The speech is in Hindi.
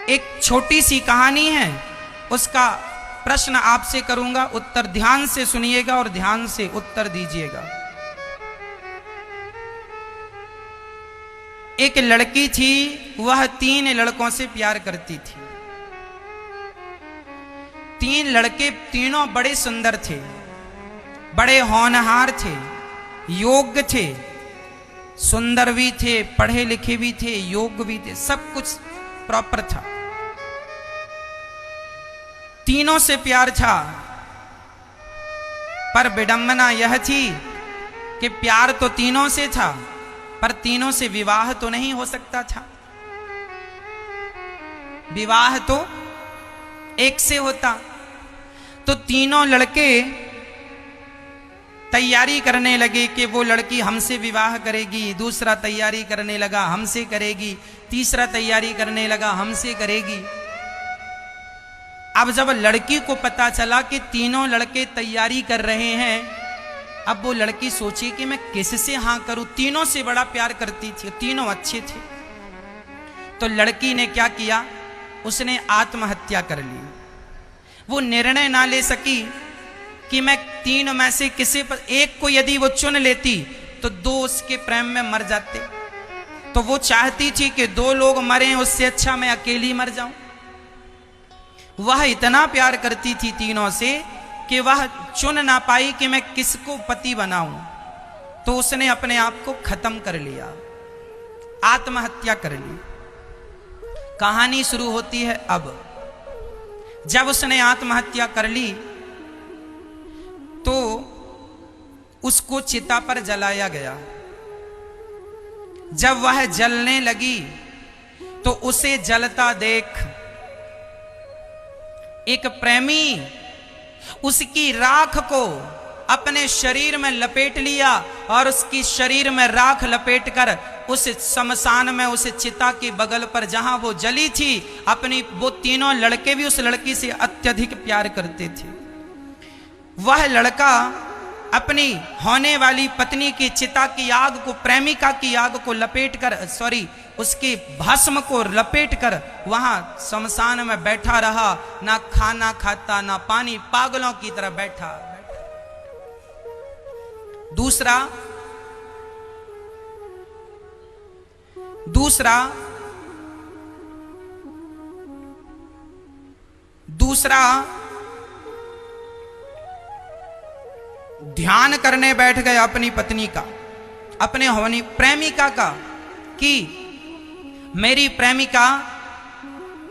एक छोटी सी कहानी है, उसका प्रश्न आपसे करूंगा, उत्तर ध्यान से सुनिएगा और ध्यान से उत्तर दीजिएगा। एक लड़की थी, वह 3 लड़कों से प्यार करती थी। 3 लड़के, तीनों बड़े सुंदर थे, बड़े होनहार थे, योग्य थे, सुंदर भी थे, पढ़े लिखे भी थे, योग्य भी थे, सब कुछ प्रॉपर था। तीनों से प्यार था, पर विडंबना यह थी कि प्यार तो तीनों से था, पर तीनों से विवाह तो नहीं हो सकता था। विवाह तो एक से होता। तो तीनों लड़के तैयारी करने लगे कि वो लड़की हमसे विवाह करेगी, दूसरा तैयारी करने लगा हमसे करेगी, तीसरा तैयारी करने लगा हमसे करेगी। अब जब लड़की को पता चला कि तीनों लड़के तैयारी कर रहे हैं, अब वो लड़की सोची कि मैं किससे हाँ करूं, तीनों से बड़ा प्यार करती थी, तीनों अच्छे थे। तो लड़की ने क्या किया, उसने आत्महत्या कर ली। वो निर्णय ना ले सकी कि मैं 3 में से किसी पर एक को यदि वो चुन लेती तो 2 उसके प्रेम में मर जाते। तो वो चाहती थी कि 2 लोग मरें, उससे अच्छा मैं अकेली मर जाऊं। वह इतना प्यार करती थी तीनों से कि वह चुन ना पाई कि मैं किसको पति बनाऊं। तो उसने अपने आप को खत्म कर लिया, आत्महत्या कर ली। कहानी शुरू होती है अब। जब उसने आत्महत्या कर ली तो उसको चिता पर जलाया गया। जब वह जलने लगी तो उसे जलता देख एक प्रेमी उसकी राख को अपने शरीर में लपेट लिया और उसकी शरीर में राख लपेटकर उस शमशान में, उस चिता के बगल पर जहां वो जली थी, वो तीनों लड़के भी उस लड़की से अत्यधिक प्यार करते थे। वह लड़का अपनी होने वाली पत्नी की चिता की आग को, प्रेमिका की आग को लपेटकर, उसके भस्म को लपेटकर वहां शमशान में बैठा रहा, ना खाना खाता ना पानी, पागलों की तरह बैठा। दूसरा ध्यान करने बैठ गया अपनी पत्नी का, अपने होनी प्रेमिका का, कि मेरी प्रेमिका